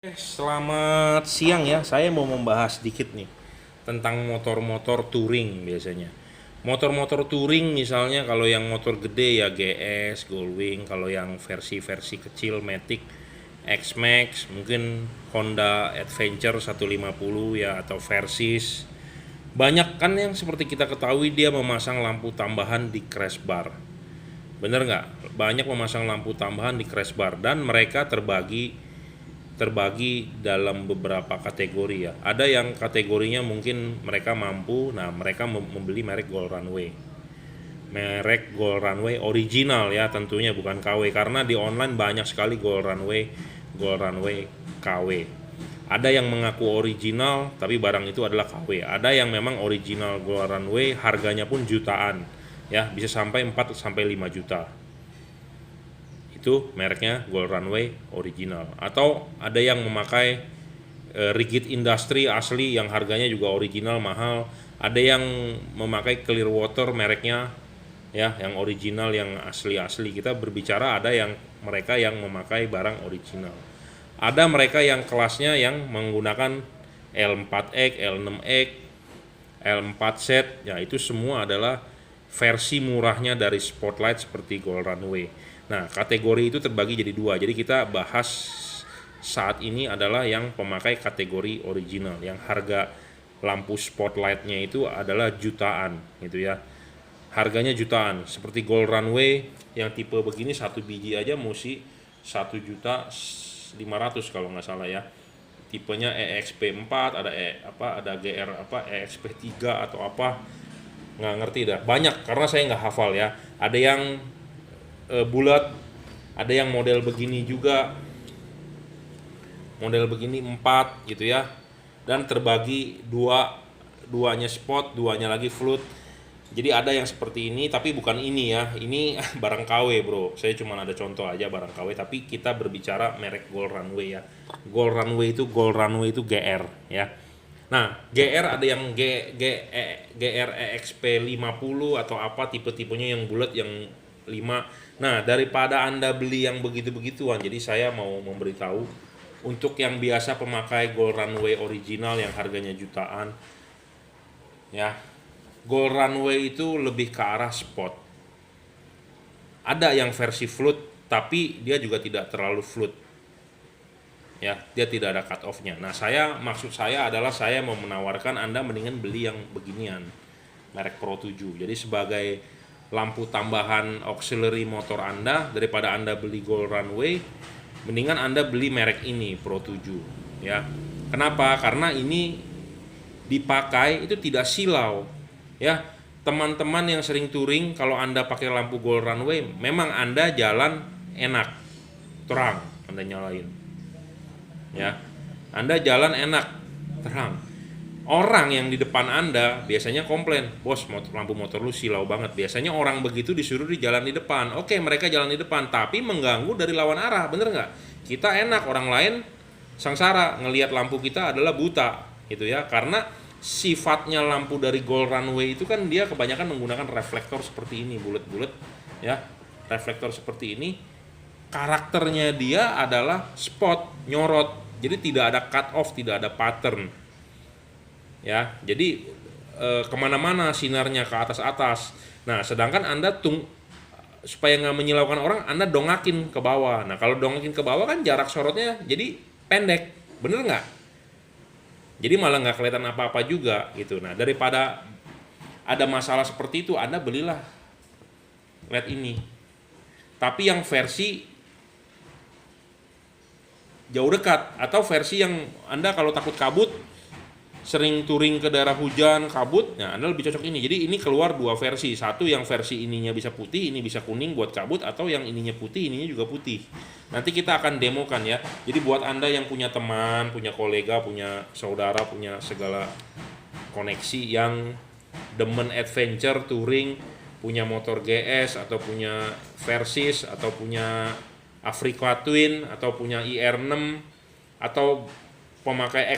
Selamat siang ya, saya mau membahas sedikit nih tentang motor-motor touring biasanya. Motor-motor touring misalnya kalau yang motor gede ya GS, Goldwing, kalau yang versi-versi kecil Matic, X-Max, mungkin Honda Adventure 150 ya atau Versys. Banyak kan yang seperti kita ketahui dia memasang lampu tambahan di crash bar. Bener nggak? Banyak memasang lampu tambahan di crash bar dan mereka terbagi dalam beberapa kategori ya. Ada yang kategorinya mungkin mereka mampu, nah mereka membeli merek Gold Runway. Merek Gold Runway original ya tentunya bukan KW karena di online banyak sekali Gold Runway KW. Ada yang mengaku original tapi barang itu adalah KW. Ada yang memang original Gold Runway harganya pun jutaan. Ya, bisa sampai 4 sampai 5 juta. Itu mereknya Gold Runway original. Atau ada yang memakai Rigid Industry asli yang harganya juga original mahal. Ada yang memakai Clearwater mereknya ya, yang original yang asli-asli. Kita berbicara ada yang mereka yang memakai barang original. Ada mereka yang kelasnya yang menggunakan L4X, L6X, L4 set, ya itu semua adalah versi murahnya dari Spotlight seperti Gold Runway. Nah, kategori itu terbagi jadi dua. Jadi kita bahas saat ini adalah yang pemakai kategori original, yang harga lampu spotlightnya itu adalah jutaan, gitu ya. Harganya jutaan. Seperti Gold Runway yang tipe begini satu biji aja mesti 1.500.000 kalau nggak salah ya. Tipenya EXP4, ada GR EXP3 atau apa, nggak ngerti dah. Banyak karena saya nggak hafal ya. Ada yang bulat, ada yang model begini juga, model begini 4 gitu ya, dan terbagi duanya spot, duanya lagi float. Jadi ada yang seperti ini tapi bukan ini ya, ini barang KW bro. Saya cuma ada contoh aja barang KW, tapi kita berbicara merek Gold Runway ya. Gold Runway itu GR ya. Nah, GR ada yang GR EXP 50 atau apa tipe-tipenya yang bulat yang 5. Nah, daripada Anda beli yang begitu-begituan, jadi saya mau memberitahu untuk yang biasa pemakai Gold Runway original yang harganya jutaan ya. Gold Runway itu lebih ke arah spot. Ada yang versi float, tapi dia juga tidak terlalu float. Ya, dia tidak ada cut off-nya. Nah, maksud saya adalah saya mau menawarkan Anda mendingan beli yang beginian, merek Pro 7. Jadi sebagai lampu tambahan auxiliary motor Anda, daripada Anda beli Gold Runway, mendingan Anda beli merek ini Pro 7 ya. Kenapa? Karena ini dipakai itu tidak silau ya. Teman-teman yang sering touring, kalau Anda pakai lampu Gold Runway memang Anda jalan enak, terang Anda nyalain ya. Anda jalan enak, terang. Orang yang di depan Anda biasanya komplain, bos lampu motor lu silau banget. Biasanya orang begitu disuruh di jalan di depan. Oke, mereka jalan di depan, tapi mengganggu dari lawan arah, bener nggak? Kita enak, orang lain sengsara ngelihat lampu kita adalah buta, gitu ya. Karena sifatnya lampu dari Gold Runway itu kan dia kebanyakan menggunakan reflektor seperti ini, bulat-bulat, ya. Reflektor seperti ini. Karakternya dia adalah spot, nyorot. Jadi tidak ada cut off, tidak ada pattern. Ya, jadi kemana-mana sinarnya ke atas-atas. Nah, sedangkan Anda supaya nggak menyilaukan orang, Anda dongakin ke bawah. Nah, kalau dongakin ke bawah kan jarak sorotnya jadi pendek, bener nggak? Jadi malah nggak kelihatan apa-apa juga gitu. Nah, daripada ada masalah seperti itu, Anda belilah LED ini. Tapi yang versi jauh dekat, atau versi yang Anda kalau takut kabut, sering touring ke daerah hujan, kabut, nah Anda lebih cocok ini. Jadi ini keluar dua versi. Satu yang versi ininya bisa putih, ini bisa kuning buat kabut, atau yang ininya putih, ininya juga putih. Nanti kita akan demokan ya. Jadi buat Anda yang punya teman, punya kolega, punya saudara, punya segala koneksi yang demen adventure, touring, punya motor GS, atau punya Versys, atau punya Africa Twin, atau punya IR6, atau pemakai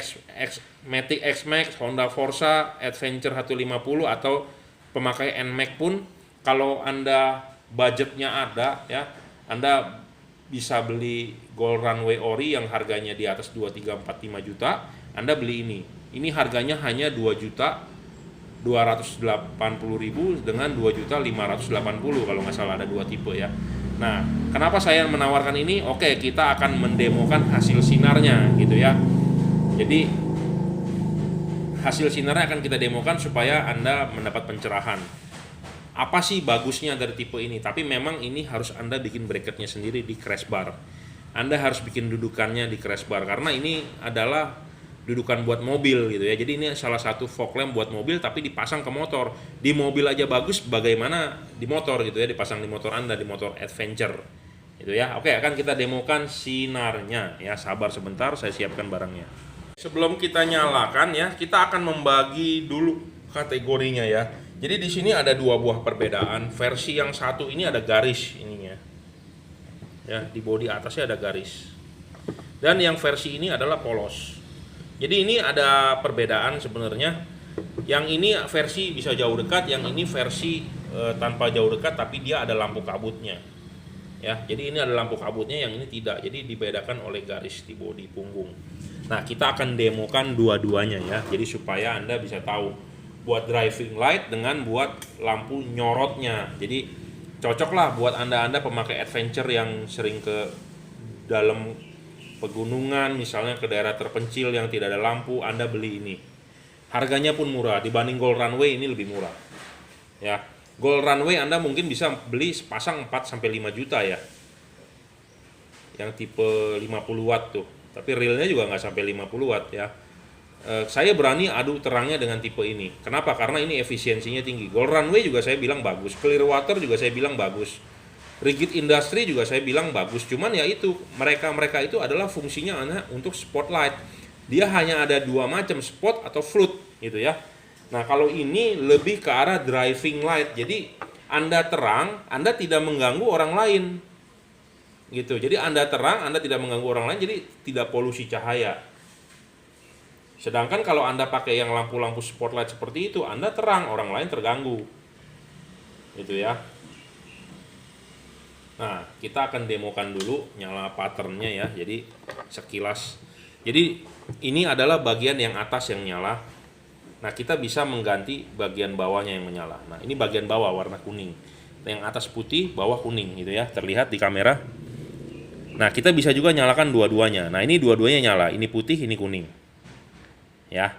Matic X-Max, Honda Forza, Adventure 150, atau pemakai NMAX pun, kalau Anda budgetnya ada ya, Anda bisa beli Gold Runway Ori yang harganya di atas 2, 3, 4, 5 juta, Anda beli ini. Ini harganya hanya 2 juta 280.000 dengan 2 juta 580 kalau nggak salah, ada dua tipe ya. Nah, kenapa saya menawarkan ini? Oke, kita akan mendemokan hasil sinarnya gitu ya. Jadi hasil sinarnya akan kita demokan supaya Anda mendapat pencerahan. Apa sih bagusnya dari tipe ini? Tapi memang ini harus Anda bikin bracketnya sendiri di crash bar. Anda harus bikin dudukannya di crash bar karena ini adalah dudukan buat mobil gitu ya. Jadi ini salah satu fog lamp buat mobil tapi dipasang ke motor. Di mobil aja bagus, bagaimana di motor gitu ya, dipasang di motor Anda, di motor adventure gitu ya. Oke, akan kita demokan sinarnya ya. Sabar sebentar, saya siapkan barangnya. Sebelum kita nyalakan ya, kita akan membagi dulu kategorinya ya. Jadi di sini ada dua buah perbedaan. Versi yang satu ini ada garis ininya. Ya, di bodi atasnya ada garis. Dan yang versi ini adalah polos. Jadi ini ada perbedaan sebenarnya. Yang ini versi bisa jauh dekat, yang ini versi tanpa jauh dekat tapi dia ada lampu kabutnya. Ya, jadi ini ada lampu kabutnya, yang ini tidak. Jadi dibedakan oleh garis di bodi punggung. Nah, kita akan demokan dua-duanya ya. Jadi supaya Anda bisa tahu buat driving light dengan buat lampu nyorotnya. Jadi cocoklah buat Anda pemakai adventure yang sering ke dalam pegunungan, misalnya ke daerah terpencil yang tidak ada lampu, Anda beli ini. Harganya pun murah, dibanding Gold Runway ini lebih murah. Ya, Gold Runway Anda mungkin bisa beli sepasang 4 sampai 5 juta ya. Yang tipe 50 watt tuh. Tapi realnya juga nggak sampai 50 watt ya. Saya berani adu terangnya dengan tipe ini. Kenapa? Karena ini efisiensinya tinggi. Gold Runway juga saya bilang bagus, Clearwater juga saya bilang bagus, Rigid Industry juga saya bilang bagus. Cuman ya itu, mereka itu adalah fungsinya untuk spotlight. Dia hanya ada dua macam, spot atau flood gitu ya. Nah, kalau ini lebih ke arah driving light. Jadi Anda terang, Anda tidak mengganggu orang lain. Gitu. Jadi Anda terang, Anda tidak mengganggu orang lain, jadi tidak polusi cahaya. Sedangkan kalau Anda pakai yang lampu-lampu spotlight seperti itu, Anda terang, orang lain terganggu. Gitu ya. Nah, kita akan demokan dulu nyala patternnya ya. Jadi sekilas. Jadi ini adalah bagian yang atas yang nyala. Nah, kita bisa mengganti bagian bawahnya yang menyala. Nah, ini bagian bawah warna kuning. Yang atas putih, bawah kuning gitu ya. Terlihat di kamera. Nah, kita bisa juga nyalakan dua-duanya. Nah, ini dua-duanya nyala. Ini putih, ini kuning. Ya,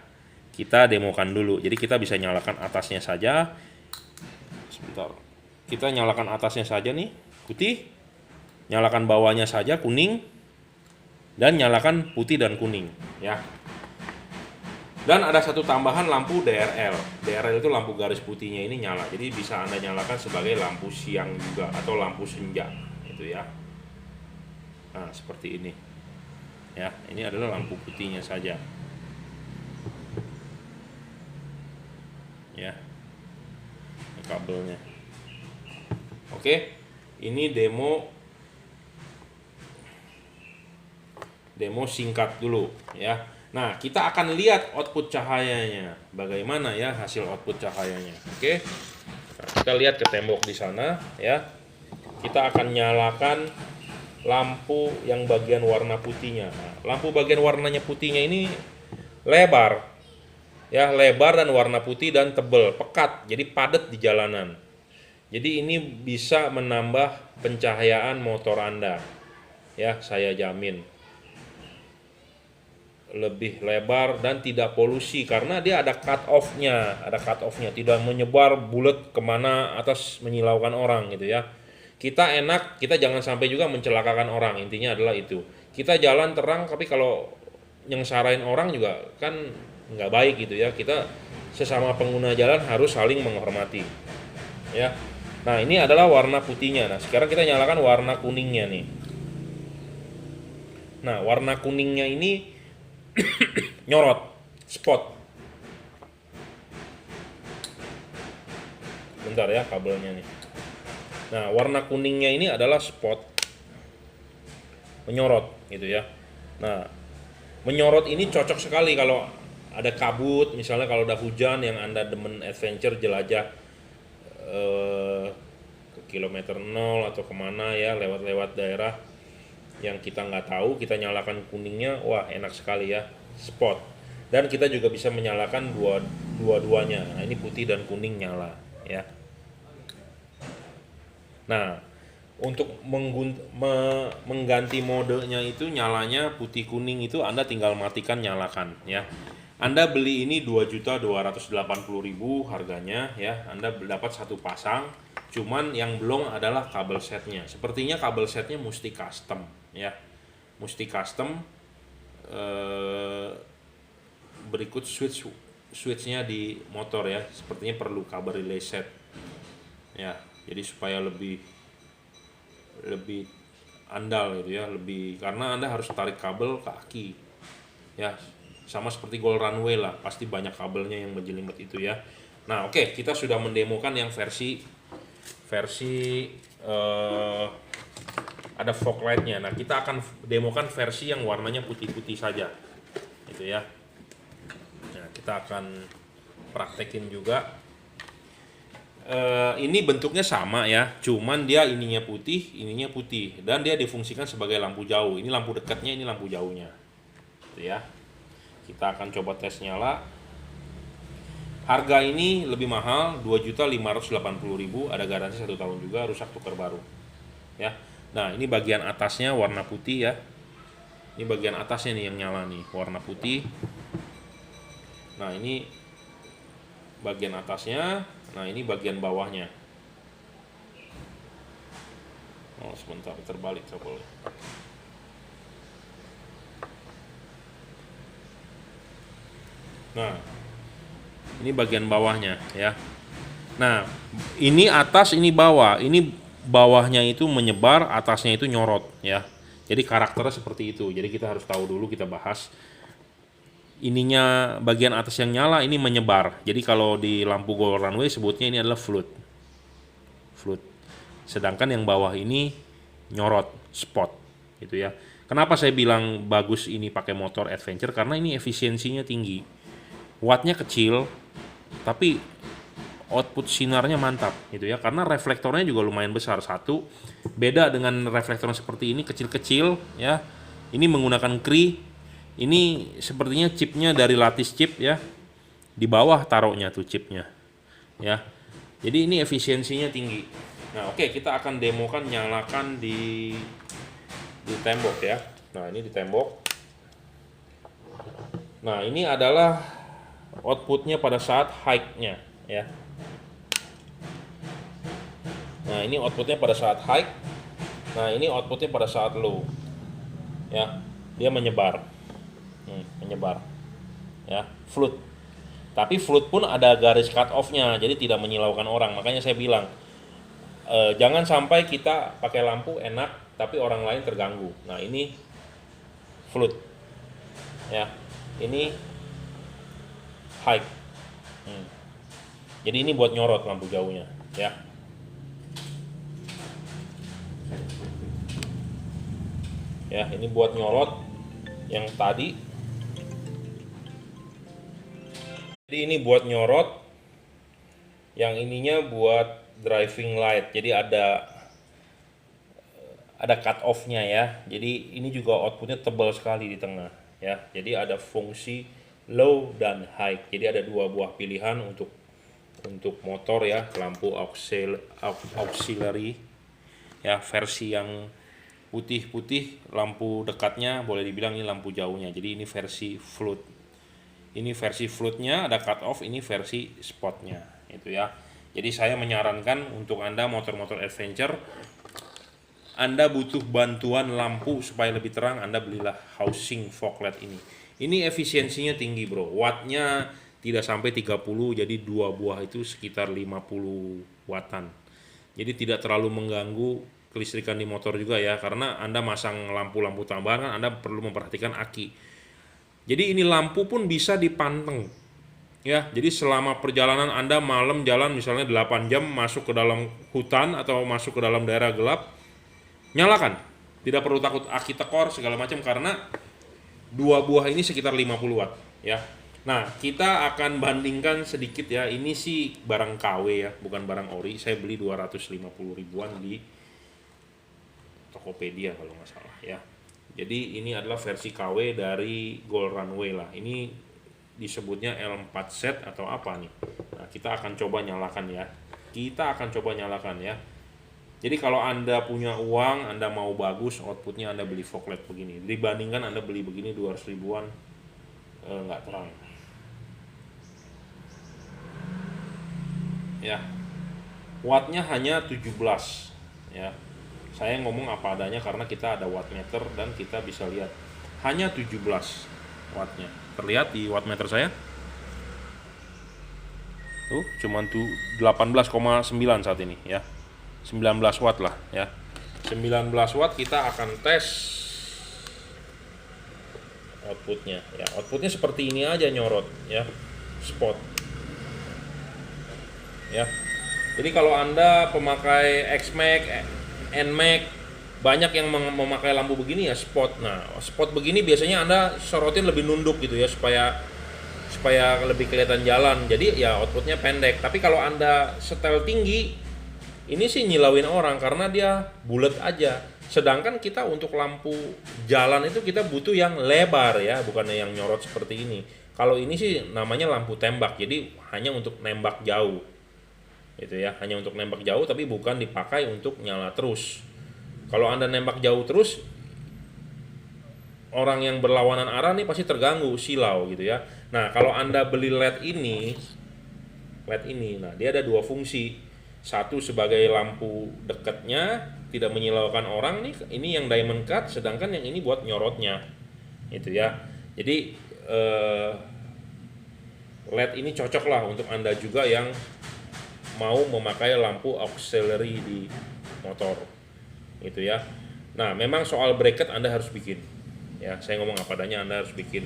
kita demokan dulu. Jadi kita bisa nyalakan atasnya saja. Sebentar. Kita nyalakan atasnya saja nih, putih. Nyalakan bawahnya saja kuning. Dan nyalakan putih dan kuning, ya. Dan ada satu tambahan lampu DRL. DRL itu lampu garis putihnya ini nyala. Jadi bisa Anda nyalakan sebagai lampu siang juga atau lampu senja, gitu ya. Nah, seperti ini. Ya, ini adalah lampu putihnya saja. Ya, ini kabelnya. Oke, ini demo singkat dulu ya. Nah, kita akan lihat output cahayanya, bagaimana ya hasil output cahayanya. Oke, nah, kita lihat ke tembok di sana ya. Kita akan nyalakan lampu yang bagian warna putihnya. Nah, lampu bagian warnanya putihnya ini lebar. Ya, lebar dan warna putih dan tebal, pekat, jadi padat di jalanan. Jadi ini bisa menambah pencahayaan motor Anda. Ya, saya jamin. Lebih lebar dan tidak polusi karena dia ada cut off-nya, tidak menyebar bulat kemana atas menyilaukan orang gitu ya. Kita enak, kita jangan sampai juga mencelakakan orang, intinya adalah itu. Kita jalan terang, tapi kalau nyengsarain orang juga kan nggak baik gitu ya. Kita sesama pengguna jalan harus saling menghormati ya. Nah, ini adalah warna putihnya. Nah, sekarang kita nyalakan warna kuningnya nih. Nah, warna kuningnya ini nyorot, spot. Bentar ya kabelnya nih. Nah, warna kuningnya ini adalah spot, menyorot gitu ya. Nah, menyorot ini cocok sekali kalau ada kabut, misalnya kalau udah hujan yang Anda demen adventure jelajah ke kilometer 0 atau kemana ya, lewat-lewat daerah. yang kita nggak tahu, kita nyalakan kuningnya, wah enak sekali ya, spot. Dan kita juga bisa menyalakan dua-duanya. Nah, ini putih dan kuning nyala ya. Nah, untuk mengganti modenya itu nyalanya putih kuning itu Anda tinggal matikan nyalakan ya. Anda beli ini 2.280.000 harganya ya. Anda dapat satu pasang. Cuman yang belum adalah kabel setnya. Sepertinya kabel setnya mesti custom ya. Mesti custom. Berikut switchnya di motor ya. Sepertinya perlu kabel relay set ya. Jadi supaya lebih andal gitu ya, lebih, karena Anda harus tarik kabel ke aki ya, sama seperti Gold Runway lah, pasti banyak kabelnya yang menjelimet itu ya. Nah oke, kita sudah mendemokan yang versi ada fog lightnya. Nah kita akan demokan versi yang warnanya putih-putih saja gitu ya. Nah kita akan praktekin juga. Ini bentuknya sama ya, cuman dia ininya putih, dan dia difungsikan sebagai lampu jauh. Ini lampu dekatnya, ini lampu jauhnya, gitu ya. Kita akan coba tes nyala. Harga ini lebih mahal, 2.580.000, ada garansi 1 tahun juga, rusak tukar baru, ya. Nah ini bagian atasnya warna putih ya. Ini bagian atasnya nih yang nyala nih, warna putih. Nah ini bagian atasnya. Nah ini bagian bawahnya. Oh sebentar, terbalik coba. Nah ini bagian bawahnya ya. Nah ini atas, ini bawah. Ini bawahnya itu menyebar, atasnya itu nyorot ya. Jadi karakternya seperti itu. Jadi kita harus tahu dulu, kita bahas. Ininya bagian atas yang nyala ini menyebar. Jadi kalau di lampu Gold Runway sebutnya ini adalah float. Sedangkan yang bawah ini nyorot, spot gitu ya. Kenapa saya bilang bagus ini pakai motor adventure? Karena ini efisiensinya tinggi. Wattnya kecil tapi output sinarnya mantap gitu ya. Karena reflektornya juga lumayan besar. Satu, beda dengan reflektornya seperti ini kecil-kecil ya. Ini menggunakan Cree. Ini sepertinya chipnya dari Lattice chip ya, di bawah taruhnya tuh chipnya ya. Jadi ini efisiensinya tinggi. Nah oke, kita akan demokan nyalakan di tembok ya. Nah ini di tembok. Nah ini adalah outputnya pada saat high-nya ya. Nah ini outputnya pada saat high. Nah ini outputnya pada saat low ya. Dia menyebar ya, float. Tapi float pun ada garis cut off-nya, jadi tidak menyilaukan orang. Makanya saya bilang jangan sampai kita pakai lampu enak tapi orang lain terganggu. Nah ini float ya, ini high. Jadi ini buat nyorot lampu jauhnya ya. Ya ini buat nyorot yang tadi. Jadi ini buat nyorot, yang ininya buat driving light. Jadi ada cut off-nya ya. Jadi ini juga outputnya tebal sekali di tengah ya. Jadi ada fungsi low dan high. Jadi ada dua buah pilihan untuk motor ya, lampu auxiliary ya, versi yang putih-putih, lampu dekatnya boleh dibilang ini lampu jauhnya. Jadi ini versi float. Ini versi floatnya, ada cut off, ini versi spotnya itu ya. Jadi saya menyarankan untuk Anda motor-motor adventure, Anda butuh bantuan lampu supaya lebih terang, Anda belilah housing fog light ini. Ini efisiensinya tinggi bro, wattnya tidak sampai 30, jadi dua buah itu sekitar 50 wattan. Jadi tidak terlalu mengganggu kelistrikan di motor juga ya, karena Anda masang lampu-lampu tambahan kan Anda perlu memperhatikan aki. Jadi ini lampu pun bisa dipanteng ya. Jadi selama perjalanan Anda malam jalan misalnya 8 jam masuk ke dalam hutan atau masuk ke dalam daerah gelap, nyalakan. Tidak perlu takut aki tekor segala macam, karena dua buah ini sekitar 50 watt ya. Nah kita akan bandingkan sedikit ya. Ini sih barang KW ya, bukan barang ori. Saya beli 250 ribuan di Tokopedia kalau nggak salah ya. Jadi ini adalah versi KW dari Gold Runway lah. Ini disebutnya L4 set atau apa nih. Nah, kita akan coba nyalakan ya. Jadi kalau Anda punya uang, Anda mau bagus outputnya, Anda beli fog LED begini. Dibandingkan Anda beli begini 200 ribuan, nggak terang. Ya, wattnya hanya 17 ya. Saya ngomong apa adanya karena kita ada wattmeter dan kita bisa lihat hanya 17 wattnya. Terlihat di wattmeter saya tuh cuman tuh 18,9 saat ini ya. 19 watt lah ya. 19 watt kita akan tes outputnya ya. Outputnya seperti ini aja nyorot ya, spot ya. Jadi kalau Anda pemakai X-Max, N-Max, banyak yang memakai lampu begini ya spot. Nah, spot begini biasanya Anda sorotin lebih nunduk gitu ya supaya lebih kelihatan jalan. Jadi ya outputnya pendek. Tapi kalau Anda setel tinggi, ini sih nyilauin orang karena dia bulat aja. Sedangkan kita untuk lampu jalan itu kita butuh yang lebar ya, bukannya yang nyorot seperti ini. Kalau ini sih namanya lampu tembak, jadi hanya untuk nembak jauh. Itu ya, hanya untuk nembak jauh tapi bukan dipakai untuk nyala terus. Kalau Anda nembak jauh terus, orang yang berlawanan arah nih pasti terganggu, silau gitu ya. Nah, kalau Anda beli LED ini, nah dia ada dua fungsi. Satu sebagai lampu dekatnya, tidak menyilaukan orang nih, ini yang diamond cut, sedangkan yang ini buat nyorotnya. Itu ya. Jadi LED ini cocok lah untuk Anda juga yang mau memakai lampu auxiliary di motor gitu ya. Nah, memang soal bracket Anda harus bikin ya. Saya ngomong apa adanya, Anda harus bikin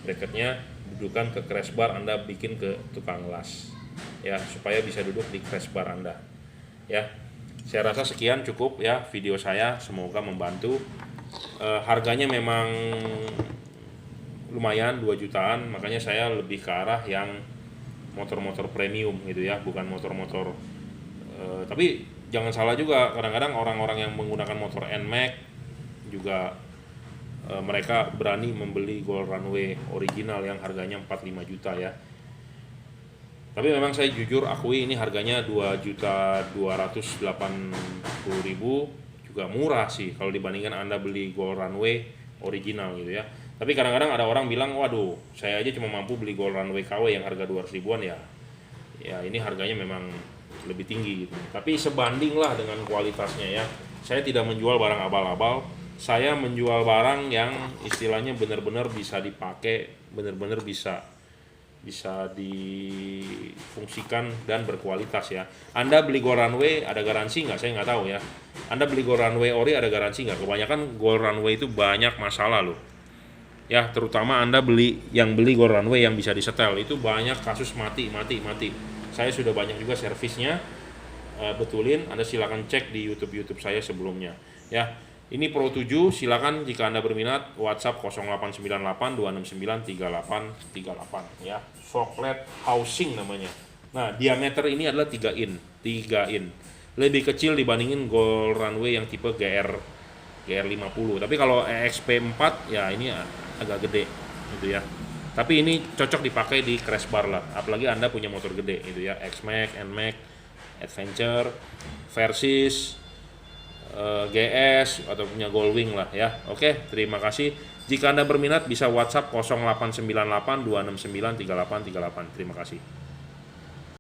bracketnya, dudukan ke crash bar, Anda bikin ke tukang las ya, supaya bisa duduk di crash bar Anda ya. Saya rasa sekian cukup ya video saya, semoga membantu. Harganya memang lumayan 2 jutaan, makanya saya lebih ke arah yang motor-motor premium gitu ya, bukan motor-motor tapi jangan salah juga, kadang-kadang orang-orang yang menggunakan motor N-Max juga mereka berani membeli Gold Runway original yang harganya 45 juta ya. Tapi memang saya jujur akui ini harganya 2.280.000 juga murah sih kalau dibandingkan Anda beli Gold Runway original gitu ya. Tapi kadang-kadang ada orang bilang, waduh, saya aja cuma mampu beli Gold Runway KW yang harga 200 ribuan ya. Ya ini harganya memang lebih tinggi gitu. Tapi sebanding lah dengan kualitasnya ya. Saya tidak menjual barang abal-abal. Saya menjual barang yang istilahnya benar-benar bisa dipakai, benar-benar bisa difungsikan dan berkualitas ya. Anda beli Gold Runway ada garansi nggak? Saya nggak tahu ya. Anda beli Gold Runway ori ada garansi nggak? Kebanyakan Gold Runway itu banyak masalah loh. Ya, terutama Anda beli Gold Runway yang bisa disetel itu banyak kasus mati. Saya sudah banyak juga servisnya, betulin. Anda silakan cek di YouTube saya sebelumnya. Ya, ini Pro 7, silakan jika Anda berminat WhatsApp 0898 269 3838 ya. Fog LED housing namanya. Nah, diameter ini adalah 3 in. Lebih kecil dibandingin Gold Runway yang tipe GR50. Tapi kalau EXP4 ya ini agak gede gitu ya. Tapi ini cocok dipakai di crash bar lah. Apalagi Anda punya motor gede gitu ya, X-Max, N-Max, Adventure, Versys, GS atau punya Goldwing lah ya. Oke, terima kasih. Jika Anda berminat bisa WhatsApp 0898 269 3838. Terima kasih.